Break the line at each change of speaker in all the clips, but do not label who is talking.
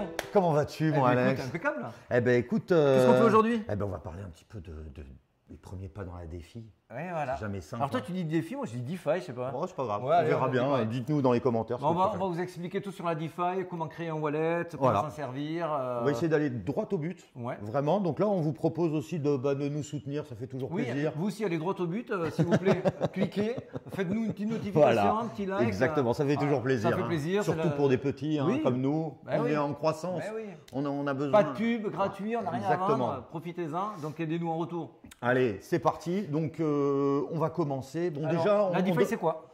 Julien.
Comment vas-tu, mon Alex?
Écoute, impeccable.
Eh ben écoute,
Qu'est-ce qu'on fait aujourd'hui?
eh ben on va parler un petit peu des premiers pas dans la défi.
Ouais, voilà.
C'est jamais simple.
Alors toi, tu dis défi, moi je dis DeFi, je sais pas.
Bon, c'est pas grave,
Ouais,
on
allez,
verra
on
bien.
DeFi.
Dites-nous dans les commentaires.
Bon,
ce que
on
vous
va
préférez.
vous expliquer tout sur la DeFi, comment créer un wallet, comment
Voilà.
s'en servir.
On va essayer d'aller droit au but.
Ouais.
Vraiment. Donc là, on vous propose aussi de nous soutenir. Ça fait toujours
Oui,
plaisir.
vous aussi allez droit au but, s'il vous plaît, cliquez, faites-nous une petite notification,
Voilà.
un petit like.
Exactement, ça fait toujours plaisir.
Ça fait
hein.
plaisir. c'est
Surtout
la-
pour des petits
Oui.
comme nous.
Ben
on
oui.
est en croissance.
Ben oui.
On a besoin.
Pas de pub, gratuit, on n'a rien à
Exactement.
vendre, profitez-en, donc aidez-nous en retour.
Allez, c'est parti. Donc, on va commencer. Bon,
Alors,
déjà,
la DeFi c'est quoi?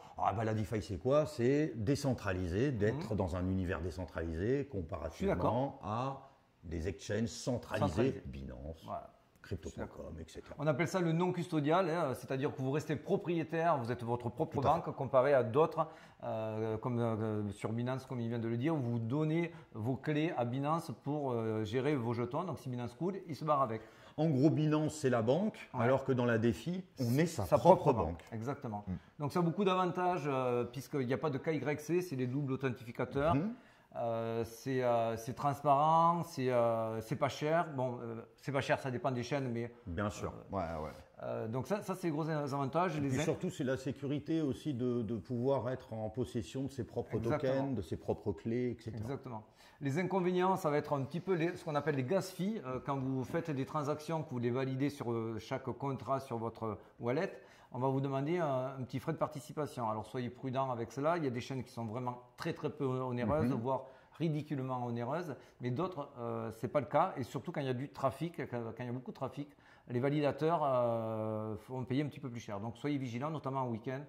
La DeFi, c'est quoi? C'est décentralisé, d'être dans un univers décentralisé comparativement à des exchanges centralisés, Binance,
Voilà.
Crypto.com, etc.
On appelle ça le non custodial, hein, c'est-à-dire que vous restez propriétaire, vous êtes votre propre
Tout à
banque comparé à d'autres, comme sur Binance, comme il vient de le dire, où vous donnez vos clés à Binance pour gérer vos jetons. Donc si Binance coule, il se barre avec.
En gros, Binance, c'est la banque,
Ouais.
alors que dans la DeFi, on est sa propre banque.
Exactement. Donc ça a beaucoup d'avantages puisqu'il n'y a pas de KYC, c'est des doubles authentificateurs. C'est transparent, c'est pas cher. Bon, c'est pas cher, ça dépend des chaînes, mais
Bien sûr.
donc ça c'est les gros avantages.
Et puis surtout, c'est la sécurité aussi de pouvoir être en possession de ses propres
Exactement.
tokens, de ses propres clés, etc.
Exactement. Les inconvénients, ça va être un petit peu ce qu'on appelle les gas fees. Quand vous faites des transactions, que vous les validez sur chaque contrat sur votre wallet, on va vous demander un petit frais de participation. Alors soyez prudents avec cela. Il y a des chaînes qui sont vraiment très très peu onéreuses, voire ridiculement onéreuses, mais d'autres, c'est pas le cas. Et surtout quand il y a du trafic, quand il y a beaucoup de trafic, les validateurs vont payer un petit peu plus cher. Donc soyez vigilants, notamment en week-end.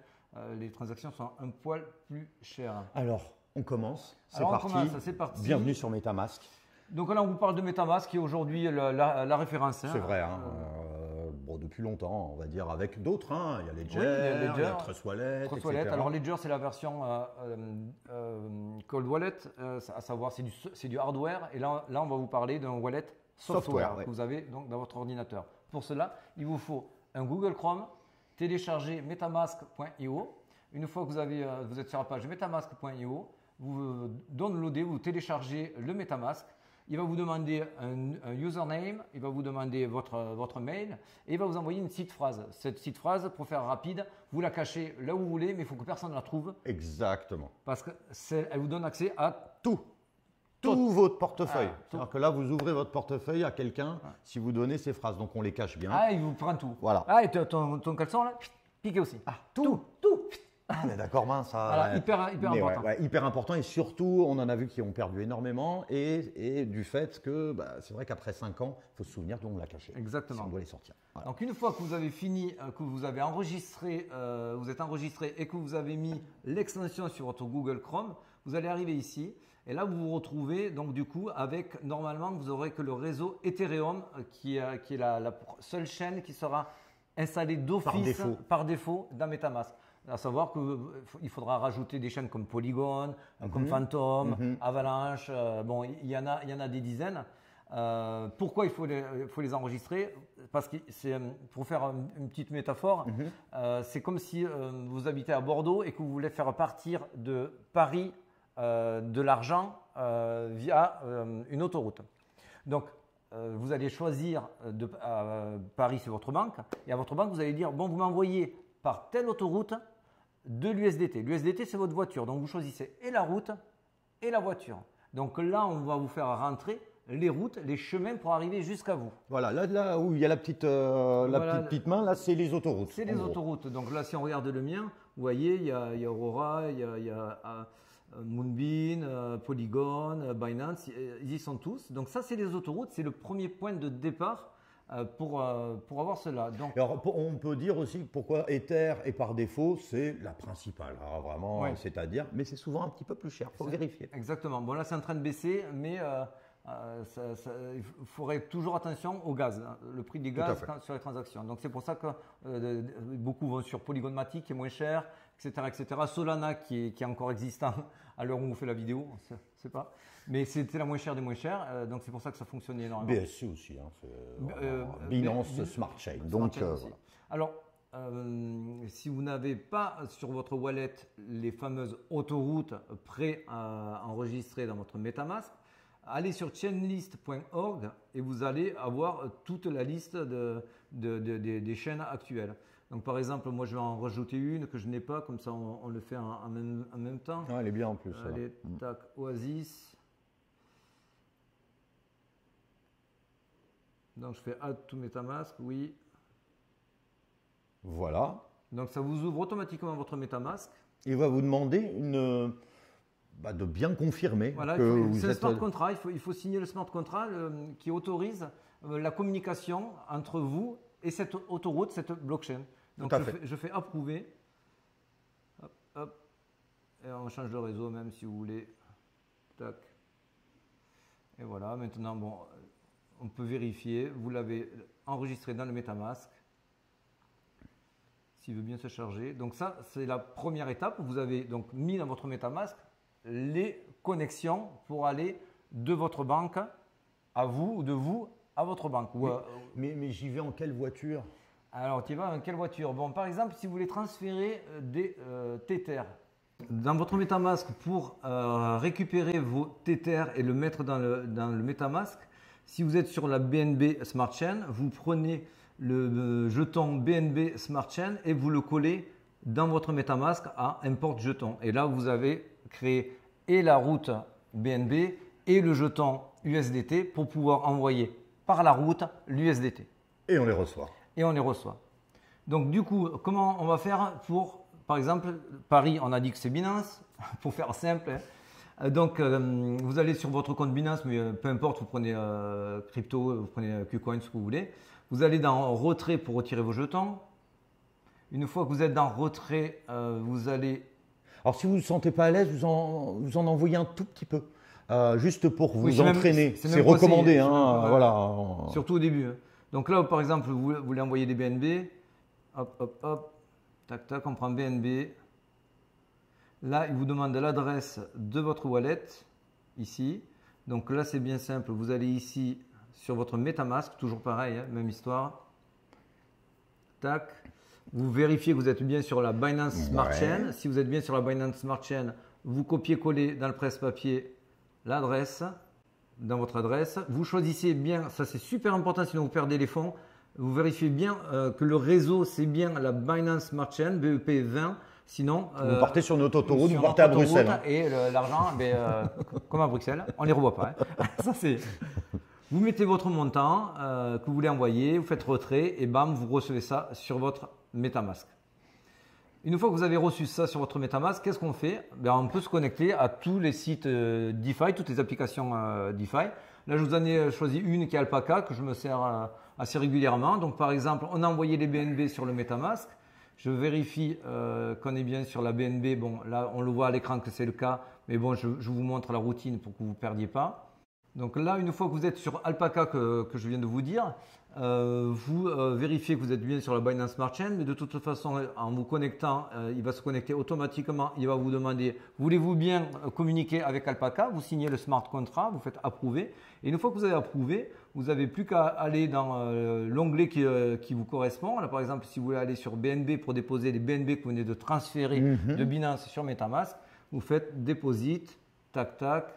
Les transactions sont un poil plus chères.
Alors, on commence. C'est
Alors, on
parti.
commence, c'est parti.
Bienvenue sur MetaMask.
Donc là, on vous parle de MetaMask qui est aujourd'hui la référence. hein.
C'est vrai, hein, depuis longtemps, on va dire, avec d'autres. Hein. Il y a Ledger,
Oui, il y a Ledger,
il y a Trust Wallet,
Trust
etc.
Wallet. Alors Ledger, c'est la version Cold Wallet, à savoir c'est du hardware. Et là, on va vous parler d'un wallet software,
ouais.
que vous avez donc dans votre ordinateur. Pour cela, il vous faut un Google Chrome, télécharger metamask.io. Une fois que vous êtes sur la page metamask.io, vous downloadez, vous téléchargez le MetaMask. Il va vous demander un username, il va vous demander votre mail et il va vous envoyer une petite phrase. Cette petite phrase, pour faire rapide, vous la cachez là où vous voulez, mais il faut que personne ne la trouve
Exactement.
parce qu'elle vous donne accès à
Tout votre portefeuille.
Ah, tout.
C'est-à-dire que là, vous ouvrez votre portefeuille à quelqu'un si vous donnez ces phrases. Donc, on les cache bien.
Ah, il vous prend tout.
Voilà.
Ah, et ton caleçon là, piqué aussi. Tout.
Ah, mais d'accord, mince. Ça,
Voilà,
ouais.
hyper
Mais
important.
hyper important. Et surtout, on en a vu qui ont perdu énormément. Et du fait que c'est vrai qu'après 5 ans, il faut se souvenir d'où on l'a caché.
Exactement.
Si on doit les sortir. Voilà.
Donc une fois que vous avez fini, que vous avez enregistré, vous êtes enregistré et que vous avez mis l'extension sur votre Google Chrome, vous allez arriver ici et là vous vous retrouvez donc du coup avec normalement vous aurez que le réseau Ethereum qui est la seule chaîne qui sera installée d'office par défaut dans MetaMask. À savoir qu'il faudra rajouter des chaînes comme Polygon, comme Phantom, Avalanche. Bon, il y en a des dizaines. Pourquoi il faut les enregistrer? Parce que c'est pour faire une petite métaphore, c'est comme si vous habitez à Bordeaux et que vous voulez faire partir de Paris de l'argent via une autoroute. Donc vous allez choisir Paris, c'est votre banque, et à votre banque vous allez dire bon, vous m'envoyez par telle autoroute de l'USDT. L'USDT c'est votre voiture, donc vous choisissez et la route et la voiture. Donc là on va vous faire rentrer les routes, les chemins pour arriver jusqu'à vous.
Voilà, là où il y a la petite main, là c'est les autoroutes.
C'est les autoroutes. Donc là, si on regarde le mien, vous voyez, il y a Aurora, il y a Moonbeam, Polygon, Binance, ils y sont tous. Donc ça, c'est les autoroutes, c'est le premier point de départ pour avoir cela. Donc,
alors, on peut dire aussi pourquoi Ether est par défaut, c'est la principale. Alors vraiment,
Ouais.
c'est-à-dire, mais c'est souvent un petit peu plus cher, il faut vérifier.
exactement. Bon, là, c'est en train de baisser, mais il faudrait toujours attention au gaz, hein, le prix du
Tout à
gaz
fait.
sur les transactions. Donc c'est pour ça que beaucoup vont sur Polygon Matic qui est moins cher, etc., etc. Solana qui est encore existant à l'heure où on fait la vidéo, on sait pas. Mais c'était la moins chère des moins chères, donc c'est pour ça que ça fonctionnait énormément.
BSC aussi, hein, Binance Smart Chain. Donc
aussi.
voilà.
Alors, si vous n'avez pas sur votre wallet les fameuses autoroutes pré-enregistrées dans votre MetaMask, allez sur chainlist.org et vous allez avoir toute la liste des chaînes actuelles. Donc par exemple, moi je vais en rajouter une que je n'ai pas, comme ça on le fait en même temps.
Ah, elle est bien en plus.
Allez, tac, Oasis. Donc je fais Add to MetaMask, oui.
Voilà.
Donc ça vous ouvre automatiquement votre MetaMask.
Il va vous demander de bien confirmer
voilà,
que vous
êtes… C'est le smart contract, il faut signer le smart contract qui autorise la communication entre vous et cette autoroute, cette blockchain. Donc je fais approuver. Hop, hop. Et on change de réseau même si vous voulez. Tac. Et voilà, maintenant, bon, on peut vérifier. Vous l'avez enregistré dans le MetaMask. S'il veut bien se charger. Donc ça, c'est la première étape. Vous avez donc mis dans votre MetaMask les connexions pour aller de votre banque à vous ou de vous à votre banque.
Mais j'y vais en quelle voiture?
Alors, tu y vas en quelle voiture? Bon, par exemple, si vous voulez transférer des Tether dans votre MetaMask pour récupérer vos Tether et le mettre dans le MetaMask, si vous êtes sur la BNB Smart Chain, vous prenez le jeton BNB Smart Chain et vous le collez dans votre MetaMask à import jeton. Et là, vous avez créé et la route BNB et le jeton USDT pour pouvoir envoyer par la route l'USDT.
Et on les reçoit.
Et on les reçoit. Donc du coup, comment on va faire pour, par exemple, Paris, on a dit que c'est Binance, pour faire simple. Donc vous allez sur votre compte Binance, mais peu importe, vous prenez crypto, vous prenez KuCoin, ce que vous voulez. Vous allez dans retrait pour retirer vos jetons. Une fois que vous êtes dans retrait, vous allez…
Alors si vous ne vous sentez pas à l'aise, vous en envoyez un tout petit peu. Juste pour vous entraîner. C'est recommandé. Voilà.
Surtout au début. Donc là, par exemple, vous voulez envoyer des BNB. Hop, hop, hop. Tac, tac, on prend BNB. Là, il vous demande l'adresse de votre wallet. Ici. Donc là, c'est bien simple. Vous allez ici sur votre MetaMask. Toujours pareil, hein, même histoire. Tac. Vous vérifiez que vous êtes bien sur la Binance Smart Chain. Si vous êtes bien sur la Binance Smart Chain, vous copiez-collez dans le presse-papier l'adresse, dans votre adresse. Vous choisissez bien, ça c'est super important sinon vous perdez les fonds. Vous vérifiez bien que le réseau c'est bien la Binance Smart Chain, BEP20. Sinon,
vous partez sur notre autoroute, vous partez à Bruxelles.
Et l'argent, comme à Bruxelles, on ne les revoit pas. Hein. Ça, vous mettez votre montant que vous voulez envoyer, vous faites retrait et bam, vous recevez ça sur votre MetaMask. Une fois que vous avez reçu ça sur votre MetaMask, qu'est-ce qu'on fait? On peut se connecter à tous les sites DeFi, toutes les applications DeFi. Là, je vous en ai choisi une qui est Alpaca, que je me sers assez régulièrement. Donc, par exemple, on a envoyé les BNB sur le MetaMask. Je vérifie qu'on est bien sur la BNB. Bon, là, on le voit à l'écran que c'est le cas. Mais bon, je vous montre la routine pour que vous ne perdiez pas. Donc là, une fois que vous êtes sur Alpaca que je viens de vous dire, vous vérifiez que vous êtes bien sur la Binance Smart Chain, mais de toute façon, en vous connectant, il va se connecter automatiquement. Il va vous demander, voulez-vous bien communiquer avec Alpaca? Vous signez le smart contract, vous faites approuver. Et une fois que vous avez approuvé, vous n'avez plus qu'à aller dans l'onglet qui vous correspond. Là, par exemple, si vous voulez aller sur BNB pour déposer les BNB que vous venez de transférer de Binance sur MetaMask, vous faites Deposit, tac, tac.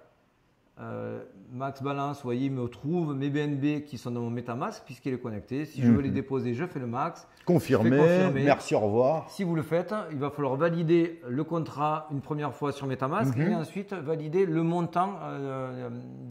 Max Balance, vous voyez, il me trouve mes BNB qui sont dans mon MetaMask puisqu'il est connecté. Si je veux les déposer, je fais le max.
Confirmer, merci, au revoir.
Si vous le faites, il va falloir valider le contrat une première fois sur MetaMask et ensuite valider le montant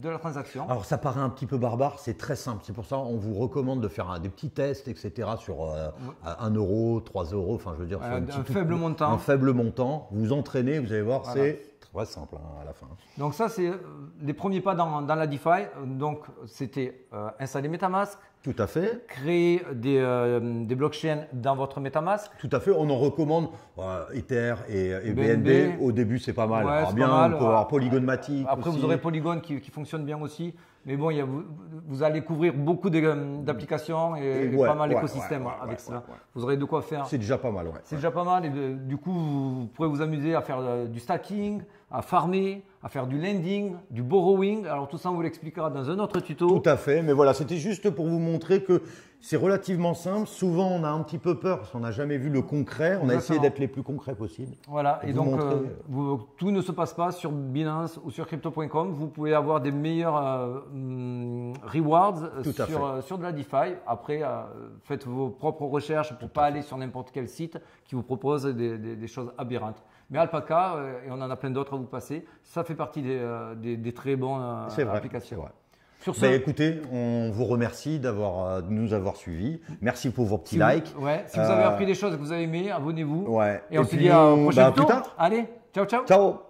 de la transaction.
Alors ça paraît un petit peu barbare, c'est très simple. C'est pour ça qu'on vous recommande de faire des petits tests, etc. sur 1 euro, 3 euros, enfin je veux dire,
un faible montant.
Un faible montant. Vous entraînez, vous allez voir, c'est très simple à la fin.
Donc ça, c'est les premiers pas dans la DeFi. Donc c'était installer MetaMask.
Tout à fait.
Créer des blockchains dans votre MetaMask.
Tout à fait. On en recommande Ether et BNB. Au début, c'est pas mal.
Ouais,
alors, bien, on peut avoir Polygon Matic.
Après,
aussi.
Vous aurez Polygon qui fonctionne bien aussi. Mais bon, vous allez couvrir beaucoup d'applications et pas mal d'écosystèmes avec cela. Vous aurez de quoi faire.
C'est déjà pas mal.
C'est déjà pas mal. Et du coup, vous pourrez vous amuser à faire du stacking, à farmer, à faire du lending, du borrowing. Alors tout ça, on vous l'expliquera dans un autre tuto.
Tout à fait. Mais voilà, c'était juste pour vous montrer que C'est relativement simple. Souvent, on a un petit peu peur parce qu'on n'a jamais vu le concret. On a essayé d'être les plus concrets possible.
Voilà. Et donc, tout ne se passe pas sur Binance ou sur crypto.com. Vous pouvez avoir des meilleurs rewards sur de la DeFi. Après, faites vos propres recherches pour ne pas aller sur n'importe quel site qui vous propose des choses aberrantes. Mais Alpaca, et on en a plein d'autres à vous passer, ça fait partie des très bonnes applications.
C'est vrai. Sur ce, écoutez, on vous remercie de nous avoir suivis. Merci pour vos petits likes.
Si vous avez appris des choses que vous avez aimées, abonnez-vous.
Ouais.
Et on se dit à la prochaine tour.
plus tard.
Allez, ciao, ciao.
Ciao.